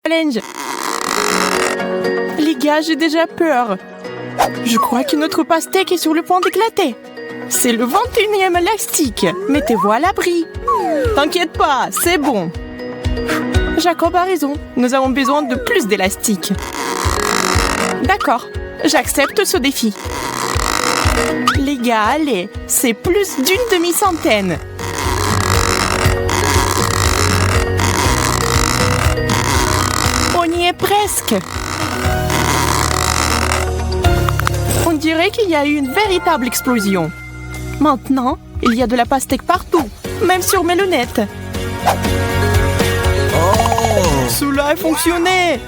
challenge. Les gars, j'ai déjà peur. Je crois que notre pastèque est sur le point d'éclater. C'est le 21e élastique. Mettez-vous à l'abri. T'inquiète pas, c'est bon. Jacob a raison. Nous avons besoin de plus d'élastique. D'accord, j'accepte ce défi. Les gars, allez, c'est plus d'une demi-centaine. On y est presque. On dirait qu'il y a eu une véritable explosion. Maintenant, il y a de la pastèque partout, même sur mes lunettes. Oh! Cela a fonctionné!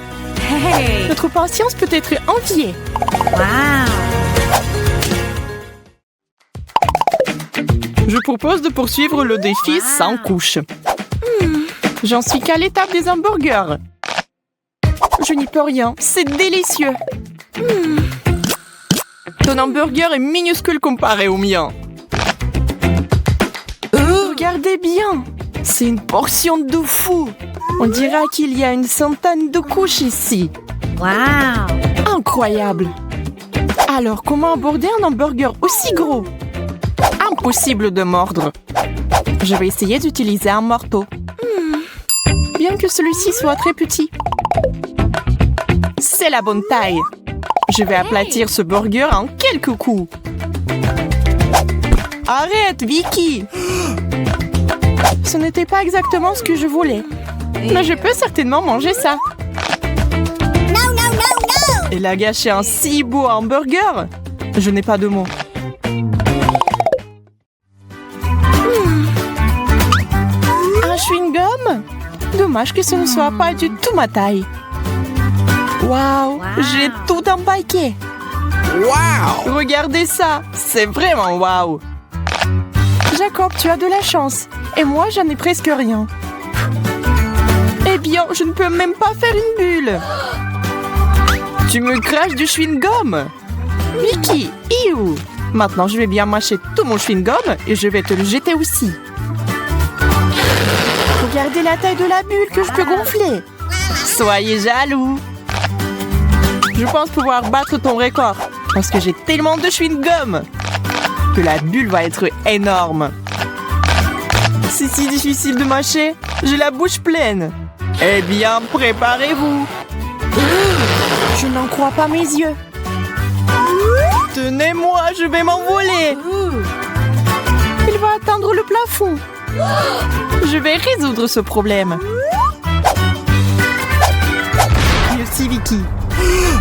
Hey! Notre patience peut être enviée. Wow! Je propose de poursuivre le défi sans couche. J'en suis qu'à l'étape des hamburgers. Je n'y peux rien, c'est délicieux. Ton hamburger est minuscule comparé au mien. Regardez bien, c'est une portion de fou. On dirait qu'il y a une centaine de couches ici. Wow! Incroyable. Alors, comment aborder un hamburger aussi gros? Impossible de mordre. Je vais essayer d'utiliser un marteau. Bien que celui-ci soit très petit. C'est la bonne taille. Je vais aplatir ce burger en quelques coups. Arrête, Vicky! Ce n'était pas exactement ce que je voulais. Mais je peux certainement manger ça. Elle a gâché un si beau hamburger. Je n'ai pas de mots. Un chewing-gum? Dommage que ce ne soit pas du tout ma taille. Waouh, j'ai tout empaqué. Wow! Regardez ça, c'est vraiment waouh. Jacob, tu as de la chance. Et moi, j'en ai presque rien. Eh bien, je ne peux même pas faire une bulle. Tu me craches du chewing-gum. Vicky, iou. Maintenant, je vais bien mâcher tout mon chewing-gum et je vais te le jeter aussi. Regardez la taille de la bulle que je peux gonfler. Soyez jaloux. Je pense pouvoir battre ton record parce que j'ai tellement de chewing-gum que la bulle va être énorme. C'est si difficile de mâcher, j'ai la bouche pleine. Eh bien, préparez-vous. Je n'en crois pas mes yeux. Tenez-moi, je vais m'envoler. Il va atteindre le plafond. Je vais résoudre ce problème. Merci, Vicky.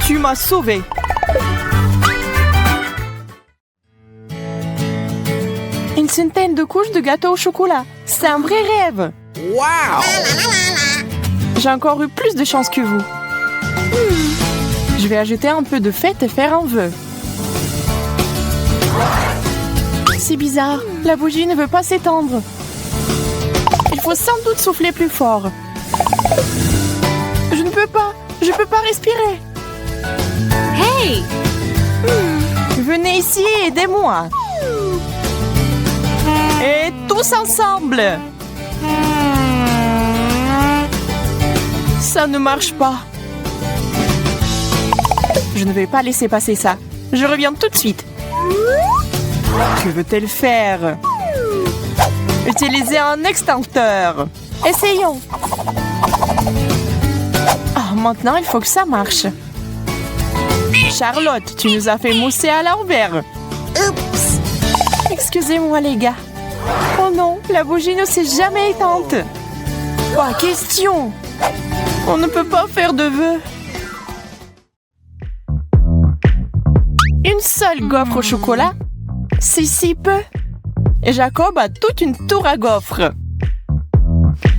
Tu m'as sauvée. Une centaine de couches de gâteau au chocolat. C'est un vrai rêve. Wow! J'ai encore eu plus de chance que vous. Je vais ajouter un peu de fête et faire un vœu. C'est bizarre. La bougie ne veut pas s'étendre. Il faut sans doute souffler plus fort. Je ne peux pas. Je peux pas respirer. Hey! Venez ici et aidez-moi. Et tous ensemble. Ça ne marche pas. Je ne vais pas laisser passer ça. Je reviens tout de suite. Que veut-elle faire? Utiliser un extincteur. Essayons. Oh, maintenant, il faut que ça marche. Charlotte, tu nous as fait mousser à l'envers. Oups! Excusez-moi, les gars. Oh non, la bougie ne s'est jamais éteinte. Pas question. On ne peut pas faire de vœux. Une seule gaufre au chocolat? C'est si peu. Et Jacob a toute une tour à gaufres.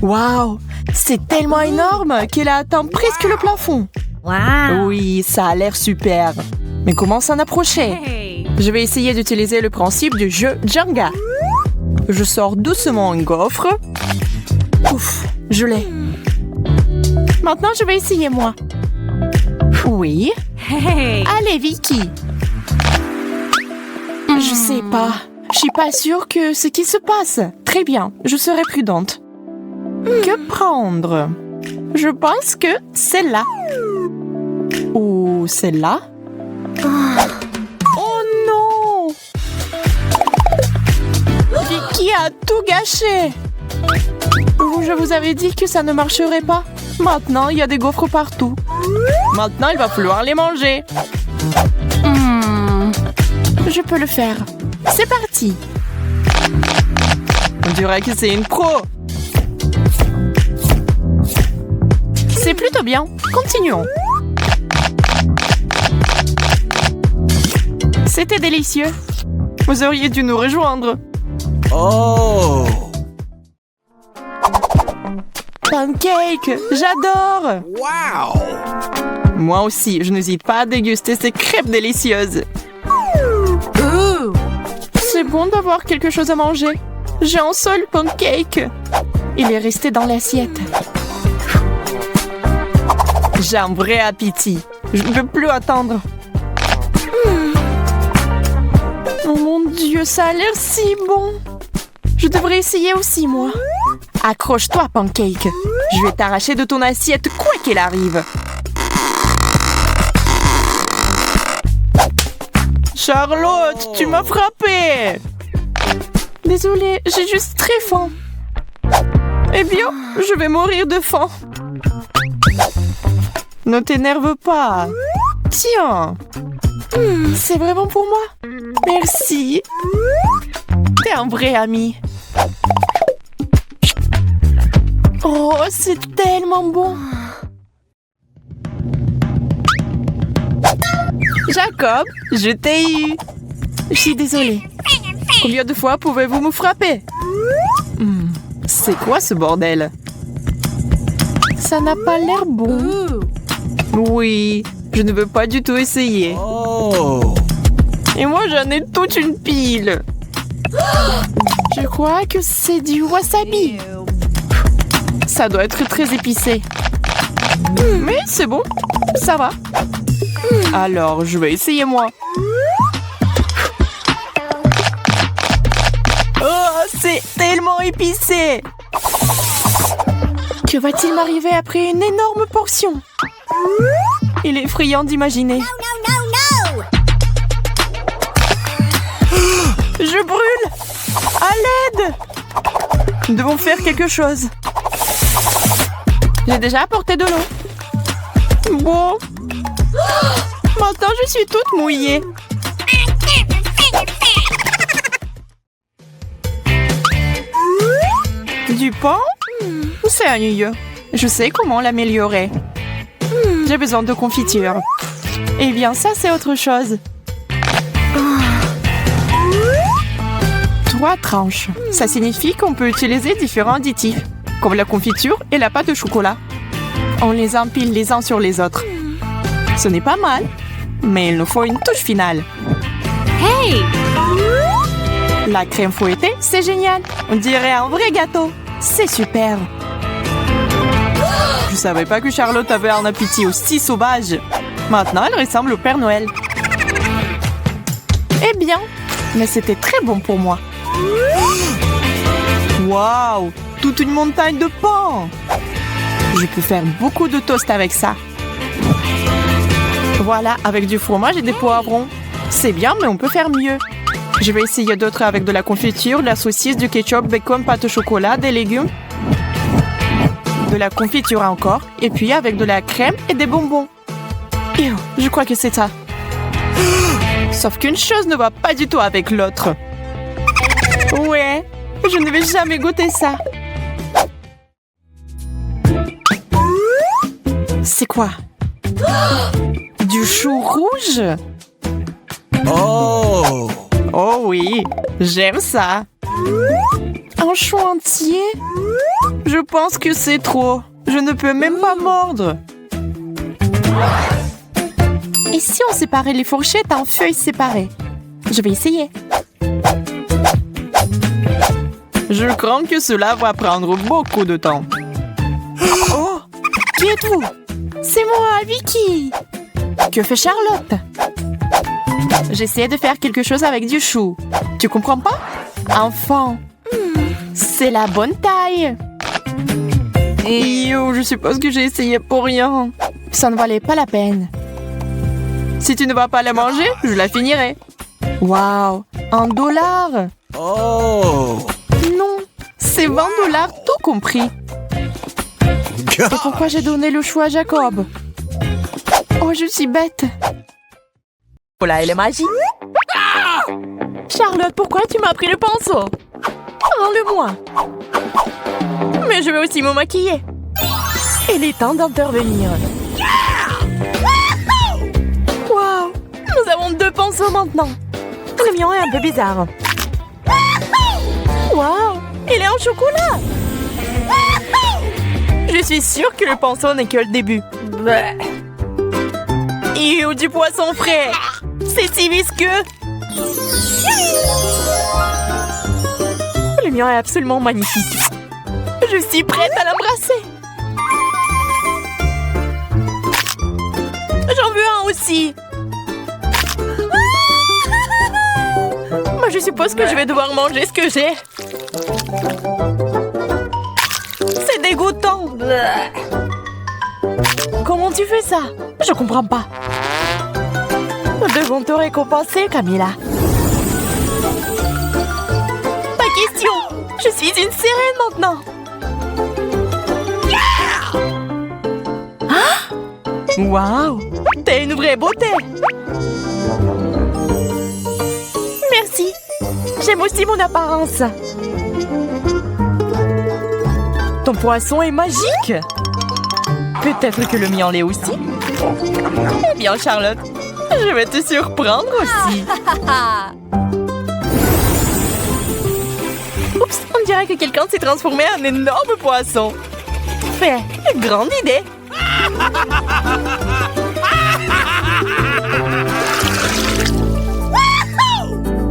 Waouh, c'est tellement énorme qu'elle a atteint presque le plafond. Wow! Oui, ça a l'air super. Mais comment s'en approcher? Hey! Je vais essayer d'utiliser le principe du jeu Jenga. Je sors doucement une gaufre. Ouf, je l'ai. Maintenant, je vais essayer moi. Oui. Hey! Allez, Vicky. Je sais pas. Je suis pas sûre que ce qui se passe. Très bien, je serai prudente. Que prendre? Je pense que celle-là. Ou celle-là. Oh non! Vicky a tout gâché. Je vous avais dit que ça ne marcherait pas. Maintenant, il y a des gaufres partout. Maintenant, il va falloir les manger. Je peux le faire. C'est parti. On dirait que c'est une pro. C'est plutôt bien. Continuons. C'était délicieux. Vous auriez dû nous rejoindre. Oh! Pancake, j'adore. Wow! Moi aussi, je n'hésite pas à déguster ces crêpes délicieuses. C'est bon d'avoir quelque chose à manger. J'ai un seul pancake. Il est resté dans l'assiette. J'ai un vrai appétit. Je ne peux plus attendre. Oh mon Dieu, ça a l'air si bon. Je devrais essayer aussi, moi. Accroche-toi, Pancake. Je vais t'arracher de ton assiette quoi qu'il arrive. Charlotte, tu m'as frappée. Désolée, j'ai juste très faim. Eh bien, je vais mourir de faim. Ne t'énerve pas. Tiens. C'est vraiment pour moi. Merci. T'es un vrai ami. Oh, c'est tellement bon. Jacob, je t'ai eu. Je suis désolée. Combien de fois pouvez-vous me frapper? C'est quoi ce bordel? Ça n'a pas l'air bon. Oui, je ne veux pas du tout essayer. Oh! Et moi, j'en ai toute une pile. Je crois que c'est du wasabi. Ça doit être très épicé. Mais c'est bon, ça va. Alors, je vais essayer moi. Oh, c'est tellement épicé. Que va-t-il m'arriver après une énorme portion? Il est effrayant d'imaginer. Je brûle! À l'aide! Nous devons faire quelque chose. J'ai déjà apporté de l'eau. Bon. Maintenant, je suis toute mouillée. Du pain? C'est ennuyeux. Je sais comment l'améliorer. J'ai besoin de confiture. Eh bien, ça, c'est autre chose. 3 tranches. Ça signifie qu'on peut utiliser différents additifs, comme la confiture et la pâte au chocolat. On les empile les uns sur les autres. Ce n'est pas mal, mais il nous faut une touche finale. Hey! La crème fouettée, c'est génial. On dirait un vrai gâteau. C'est super. Je savais pas que Charlotte avait un appétit aussi sauvage. Maintenant, elle ressemble au Père Noël. Eh bien, mais c'était très bon pour moi. Waouh! Toute une montagne de pain! Je peux faire beaucoup de toast avec ça. Voilà, avec du fromage et des poivrons. C'est bien, mais on peut faire mieux. Je vais essayer d'autres avec de la confiture, de la saucisse, du ketchup, bacon, pâte au chocolat, des légumes. De la confiture encore. Et puis avec de la crème et des bonbons. Je crois que c'est ça. Sauf qu'une chose ne va pas du tout avec l'autre. Ouais, je ne vais jamais goûter ça. C'est quoi? Du chou rouge? Oh! Oh oui, j'aime ça. Un chou entier? Je pense que c'est trop. Je ne peux même pas mordre. Et si on séparait les fourchettes en feuilles séparées? Je vais essayer. Je crains que cela va prendre beaucoup de temps. Oh! Qui êtes-vous? C'est moi, Vicky! Que fait Charlotte? J'essaie de faire quelque chose avec du chou. Tu comprends pas? Enfant, c'est la bonne taille. Yo, je suppose que j'ai essayé pour rien. Ça ne valait pas la peine. Si tu ne vas pas la manger, je la finirai. Waouh, $1. Oh. Non, c'est $20 tout compris. Et pourquoi j'ai donné le choix à Jacob? Oh, je suis bête. Voilà, elle est magique. Charlotte, pourquoi tu m'as pris le pinceau? Rends-le-moi. Mais je vais aussi me maquiller. Il est temps d'intervenir. Waouh, nous avons 2 pinceaux maintenant. Le mien est un peu bizarre. Waouh, il est en chocolat. Je suis sûre que le pinceau n'est que le début. Ew, du poisson frais. C'est si visqueux. Le mien est absolument magnifique. Je suis prête à l'embrasser. J'en veux un aussi. Moi, je suppose que je vais devoir manger ce que j'ai. C'est dégoûtant. Comment tu fais ça? Je comprends pas. Nous devons te récompenser, Camilla. Pas question. Je suis une sirène maintenant. Ah! Waouh! T'es une vraie beauté. Merci. J'aime aussi mon apparence. Ton poisson est magique. Peut-être que le mien l'est aussi. Eh bien, Charlotte, je vais te surprendre aussi. Oups, on dirait que quelqu'un s'est transformé en énorme poisson. Fait, grande idée.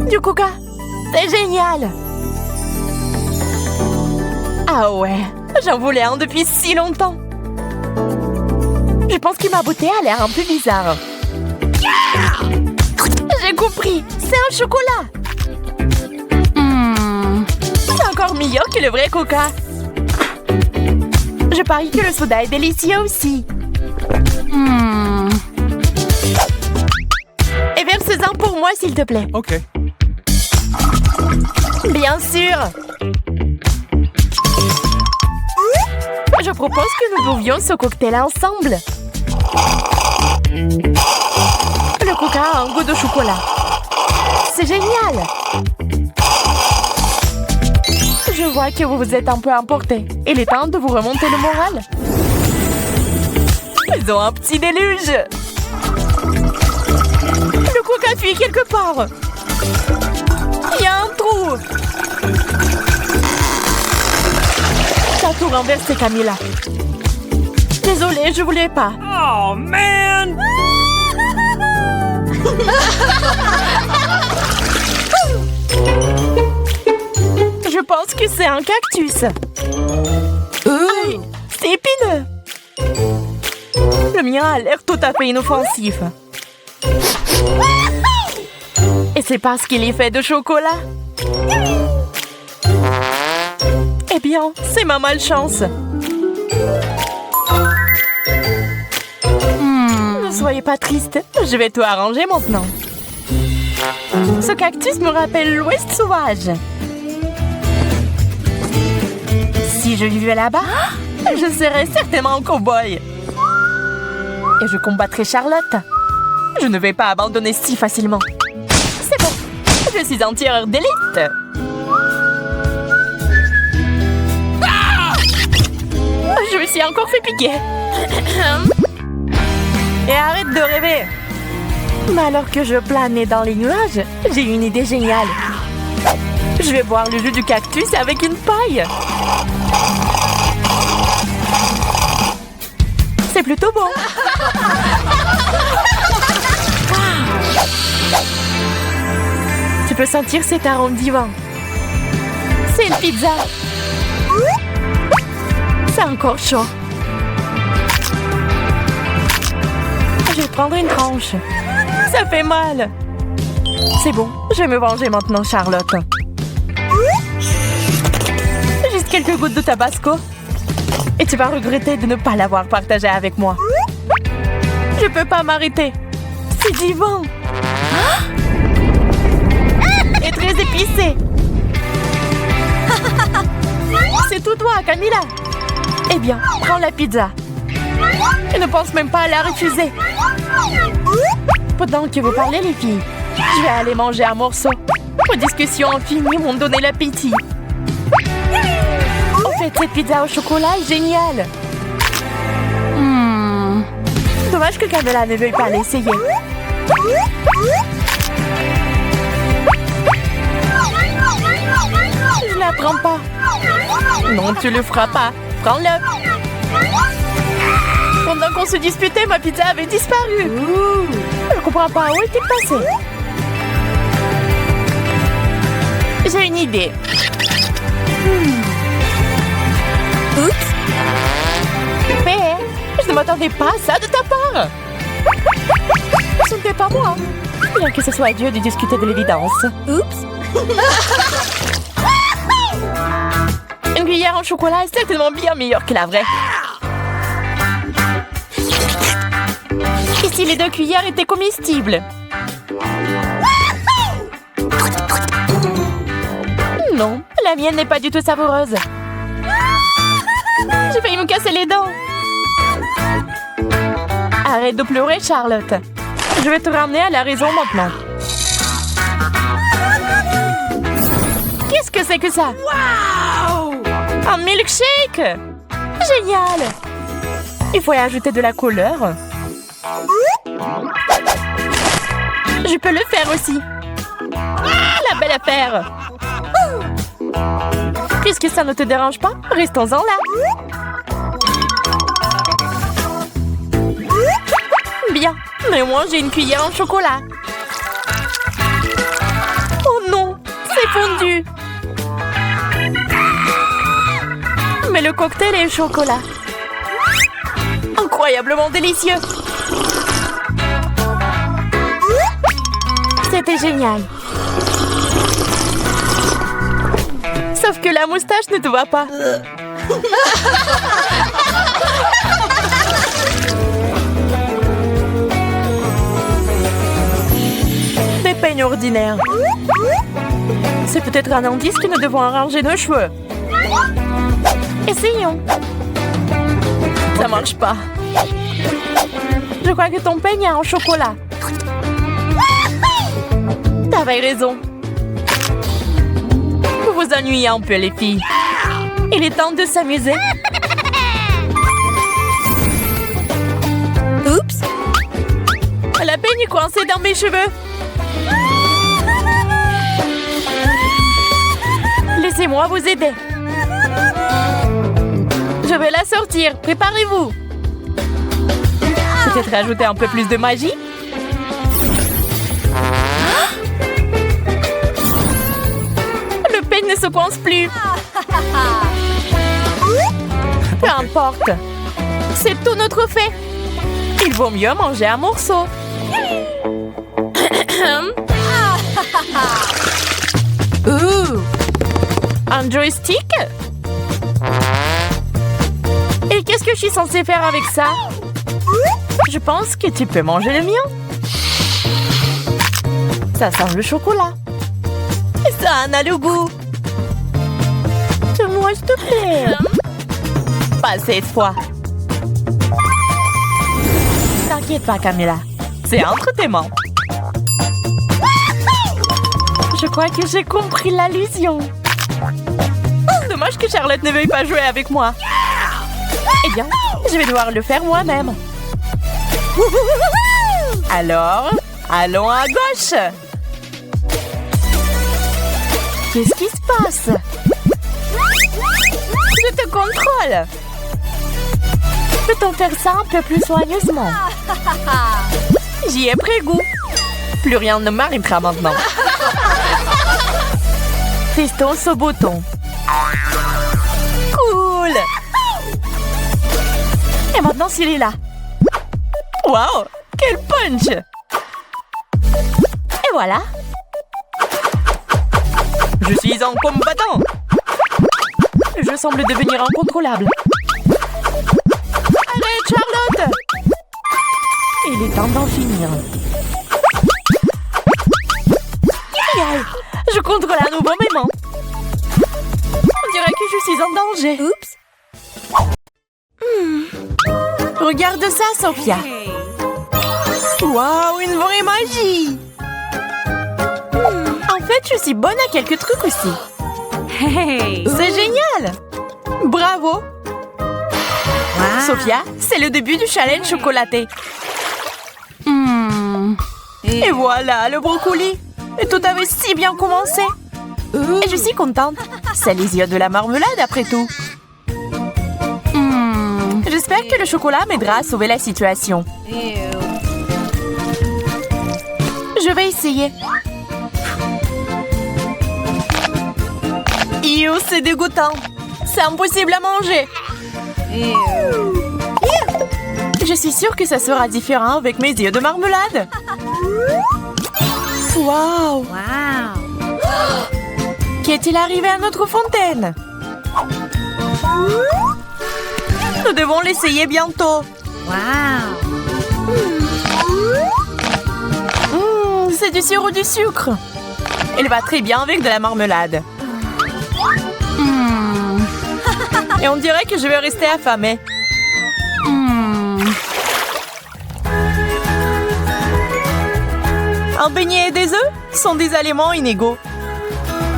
Du coca, c'est génial. Ah ouais, j'en voulais un depuis si longtemps. Je pense que ma beauté a l'air un peu bizarre. J'ai compris, c'est un chocolat. C'est encore meilleur que le vrai coca. Je parie que le soda est délicieux aussi. Et verse-en pour moi, s'il te plaît. OK. Bien sûr. Je propose que nous buvions ce cocktail ensemble. Le coca a un goût de chocolat. C'est génial. Je vois que vous vous êtes un peu emporté. Il est temps de vous remonter le moral. Ils ont un petit déluge. Le coca fuit quelque part. Il y a un trou. T'as tout renversé, Camilla. Désolée, je voulais pas. Oh, man! Je pense que c'est un cactus. Aïe, c'est épineux. Le mien a l'air tout à fait inoffensif. Et c'est parce qu'il est fait de chocolat. Eh bien, c'est ma malchance. Ne soyez pas triste, je vais tout arranger maintenant. Ce cactus me rappelle l'Ouest sauvage. Si je vivais là-bas, je serais certainement un cow-boy. Et je combattrais Charlotte. Je ne vais pas abandonner si facilement. C'est bon, je suis un tireur d'élite. Je me suis encore fait piquer. Et arrête de rêver. Mais alors que je planais dans les nuages, j'ai une idée géniale. Je vais boire le jus du cactus avec une paille. C'est plutôt bon. Tu peux sentir cet arôme divin. C'est une pizza. C'est encore chaud. Je vais prendre une tranche. Ça fait mal. C'est bon, je vais me venger maintenant, Charlotte. Juste quelques gouttes de tabasco. Et tu vas regretter de ne pas l'avoir partagé avec moi. Je peux pas m'arrêter. C'est divin. Et très épicé. C'est tout toi, Camilla. Eh bien, prends la pizza. Et ne pense même pas à la refuser. Pendant que vous parlez, les filles, je vais aller manger un morceau. Vos discussions infinies m'ont donné l'appétit. En fait, cette pizza au chocolat est géniale. Dommage que Camilla ne veuille pas l'essayer. Je la prends pas. Non, tu le feras pas. Prends-le. Pendant qu'on se disputait, ma pizza avait disparu. Je comprends pas où était passée. J'ai une idée. Oups. Mais je ne m'attendais pas à ça de ta part. Ce n'était pas moi. Bien que ce soit à Dieu de discuter de l'évidence. Oups. Une cuillère en chocolat est certainement bien meilleure que la vraie. Et si les 2 cuillères étaient comestibles? Non, la mienne n'est pas du tout savoureuse. J'ai failli me casser les dents. Arrête de pleurer, Charlotte. Je vais te ramener à la raison maintenant. Qu'est-ce que c'est que ça? Wow! Un milkshake! Génial! Il faut y ajouter de la couleur. Je peux le faire aussi. La belle affaire! Puisque ça ne te dérange pas, restons-en là. Bien, mais au moins j'ai une cuillère en chocolat. Oh non, c'est fondu. Mais le cocktail est au chocolat. Incroyablement délicieux. C'était génial. Sauf que la moustache ne te va pas. Des peignes ordinaires. C'est peut-être un indice que nous devons arranger nos cheveux. Essayons. Ça marche pas. Je crois que ton peigne est en chocolat. T'avais raison. Vous vous ennuyez un peu, les filles. Il est temps de s'amuser. Oups! La peigne est coincée dans mes cheveux. Laissez-moi vous aider. Je vais la sortir. Préparez-vous. Peut-être ajouter un peu plus de magie. Le peigne ne se coince plus. Peu importe. C'est tout notre fait. Il vaut mieux manger un morceau. Un joystick? Et qu'est-ce que je suis censée faire avec ça? Je pense que tu peux manger le mien. Ça sent le chocolat. Et ça en a le goût. Moi, s'il te plaît. Pas cette fois. T'inquiète pas, Camilla. C'est entre tes mains. Je crois que j'ai compris l'allusion. Dommage que Charlotte ne veuille pas jouer avec moi. Eh bien, je vais devoir le faire moi-même. Alors, allons à gauche. Qu'est-ce qui se passe? Je te contrôle. Peut-on faire ça un peu plus soigneusement? J'y ai pris goût. Plus rien ne m'arrêtera maintenant. Testons ce bouton. Cool. Et maintenant, s'il est là. Wow, quel punch! Et voilà. Je suis un combattant. Je semble devenir incontrôlable. il est temps d'en finir. Aïe, je contrôle un nouveau moment. On dirait que je suis en danger. Oups. Regarde ça, Sophia. Hey. Waouh, une vraie magie. En fait, je suis bonne à quelques trucs aussi. Hey. C'est génial. Bravo. Wow. Sophia, c'est le début du challenge chocolaté. Et voilà, le brocoli. Et tout avait si bien commencé. Et je suis contente. C'est les yeux de la marmelade après tout. J'espère que le chocolat m'aidera à sauver la situation. Ew. Je vais essayer. Ew, c'est dégoûtant. C'est impossible à manger. Ew. Je suis sûre que ça sera différent avec mes yeux de marmelade. Waouh! Wow. Qu'est-il arrivé à notre fontaine? Nous devons l'essayer bientôt. Wow. C'est du sirop du sucre. Il va très bien avec de la marmelade. Et on dirait que je vais rester affamée. Un beignet et des œufs sont des aliments inégaux.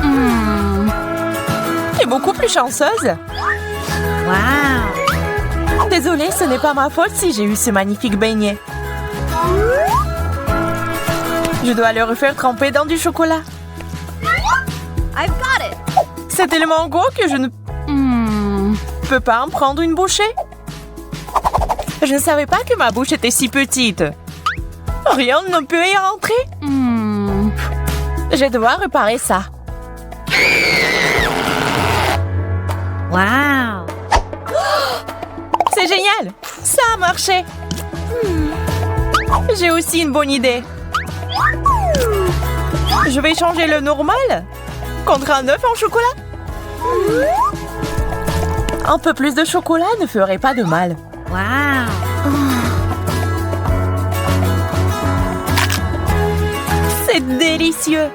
Tu es beaucoup plus chanceuse. Wow. Désolée, ce n'est pas ma faute si j'ai eu ce magnifique beignet. Je dois le refaire tremper dans du chocolat. I've got it. C'est tellement gros que je ne peux pas en prendre une bouchée. Je ne savais pas que ma bouche était si petite. Rien ne peut y rentrer. Je vais devoir réparer ça. Wow. C'est génial. Ça a marché. J'ai aussi une bonne idée. Je vais changer le normal contre un œuf en chocolat. Un peu plus de chocolat ne ferait pas de mal. Wow. C'est délicieux.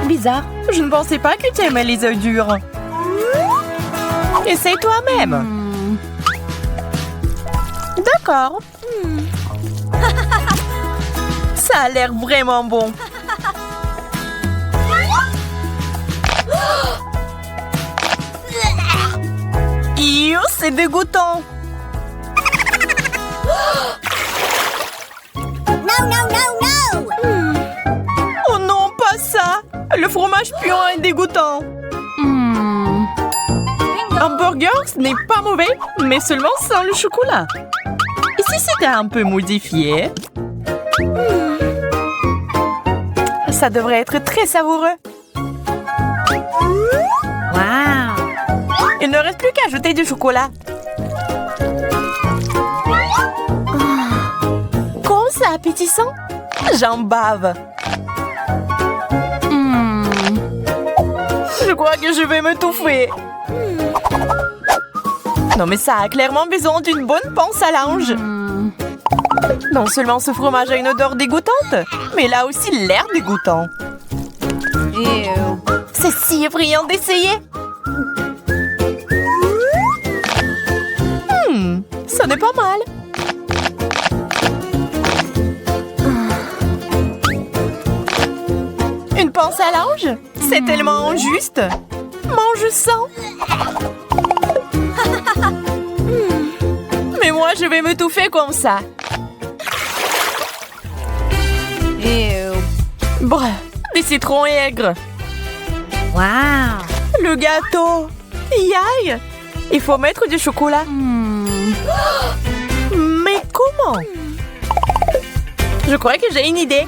Bizarre, je ne pensais pas que tu aimais les œufs durs. Essaye toi-même. D'accord. Ça a l'air vraiment bon. Ew, c'est dégoûtant. Oh non, pas ça. Le fromage puant est dégoûtant. Un burger, ce n'est pas mauvais, mais seulement sans le chocolat. Et si c'était un peu modifié? Ça devrait être très savoureux. Wow. Il ne reste plus qu'à ajouter du chocolat. Comment c'est appétissant? J'en bave. Je crois que je vais m'étouffer. Non mais ça a clairement besoin d'une bonne panse à linge. Non seulement ce fromage a une odeur dégoûtante, mais il a aussi l'air dégoûtant. Ew. C'est si effrayant d'essayer. Ça n'est pas mal. Une panse à linge? C'est tellement injuste. Mange sans. Mais moi, je vais m'étouffer comme ça. Ew. Bref, des citrons aigres. Wow. Le gâteau. Yaï. Il faut mettre du chocolat. Mais comment? Je crois que j'ai une idée.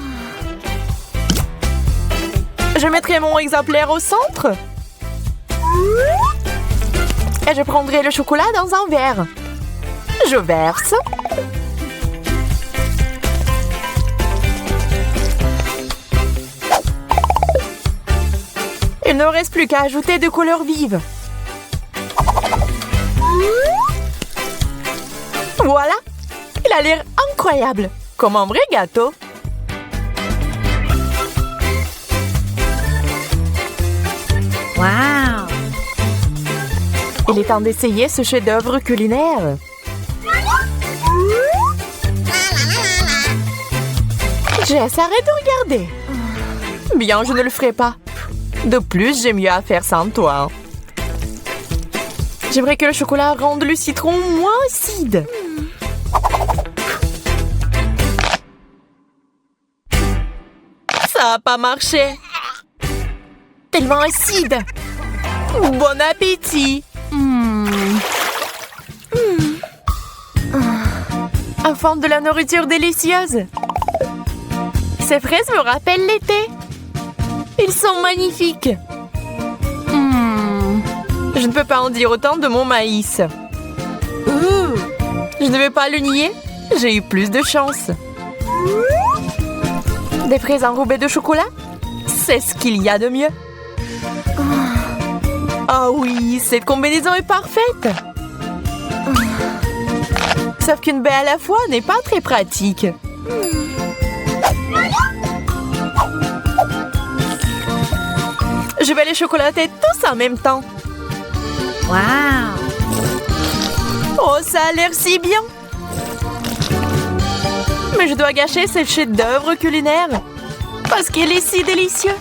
Je mettrai mon exemplaire au centre. Et je prendrai le chocolat dans un verre. Je verse. Il ne reste plus qu'à ajouter de couleurs vives. Voilà. Il a l'air incroyable, comme un vrai gâteau. Wow. Il est temps d'essayer ce chef-d'œuvre culinaire. Jess, arrête de regarder. Bien, je ne le ferai pas. De plus, j'ai mieux à faire sans toi. J'aimerais que le chocolat rende le citron moins acide. Ça n'a pas marché. Tellement acide. Bon appétit. Enfant de la nourriture délicieuse. Ces fraises me rappellent l'été. Ils sont magnifiques. Je ne peux pas en dire autant de mon maïs. Je ne vais pas le nier. J'ai eu plus de chance. Des fraises enrobées de chocolat? C'est ce qu'il y a de mieux. Ah oui, cette combinaison est parfaite. Sauf qu'une baie à la fois n'est pas très pratique. Je vais les chocolater tous en même temps. Wow. Oh, ça a l'air si bien. Mais je dois gâcher ce chef-d'œuvre culinaire parce qu'il est si délicieux.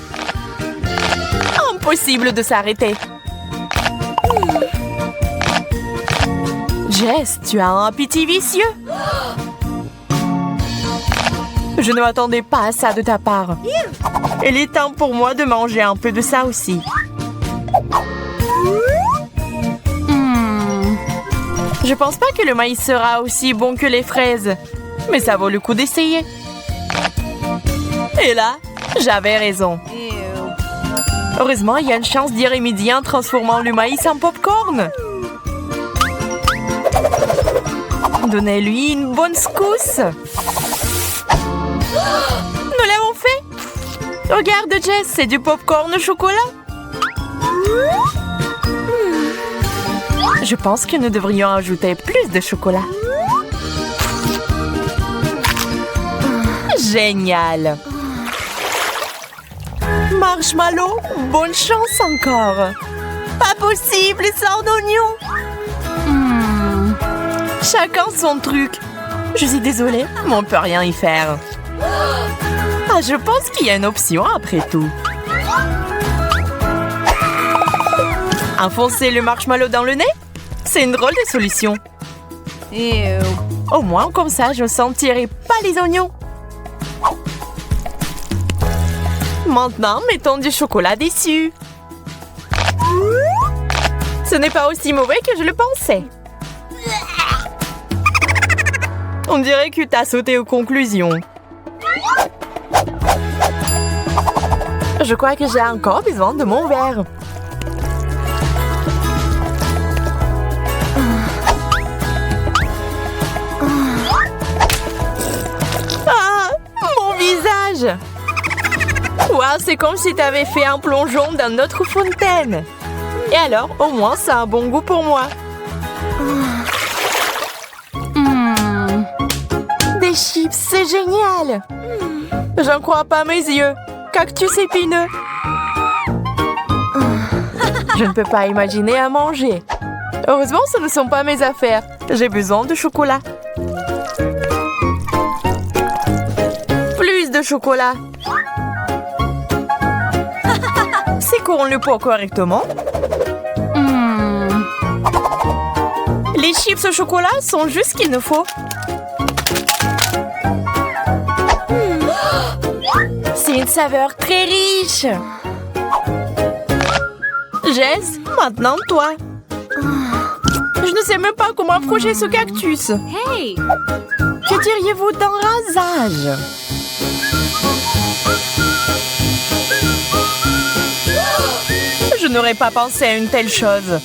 Impossible de s'arrêter. Jess, tu as un appétit vicieux. Je ne m'attendais pas à ça de ta part. Il est temps pour moi de manger un peu de ça aussi. Je pense pas que le maïs sera aussi bon que les fraises, mais ça vaut le coup d'essayer. Et là, j'avais raison. Heureusement, il y a une chance d'y remédier en transformant le maïs en popcorn. Donnez-lui une bonne secousse. Nous l'avons fait. Regarde, Jess, c'est du popcorn au chocolat. Je pense que nous devrions ajouter plus de chocolat. Génial. Marshmallow, bonne chance encore. Pas possible sans oignon. Chacun son truc. Je suis désolée, mais on peut rien y faire. Ah, je pense qu'il y a une option après tout. Enfoncer le marshmallow dans le nez? C'est une drôle de solution. Au moins, comme ça, je ne sentirai pas les oignons. Maintenant, mettons du chocolat dessus. Ce n'est pas aussi mauvais que je le pensais. On dirait que tu as sauté aux conclusions. Je crois que j'ai encore besoin de mon verre. Ah, mon visage! Wow, c'est comme si tu avais fait un plongeon dans notre fontaine. Et alors, au moins, ça a un bon goût pour moi. Des chips, c'est génial! J'en crois pas mes yeux. Cactus épineux. Je ne peux pas imaginer à manger. Heureusement, ce ne sont pas mes affaires. J'ai besoin de chocolat. Plus de chocolat. C'est qu'on le pot correctement. Les chips au chocolat sont juste ce qu'il nous faut. C'est une saveur très riche. Jess, maintenant toi. Je ne sais même pas comment approcher ce cactus. Hey! Que diriez-vous d'un rasage? Je n'aurais pas pensé à une telle chose.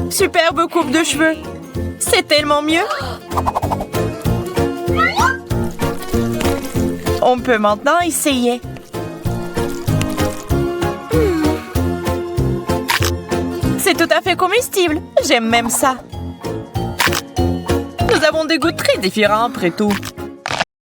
Superbe coupe de cheveux. C'est tellement mieux. On peut maintenant essayer. C'est tout à fait comestible. J'aime même ça. Nous avons des goûts très différents après tout.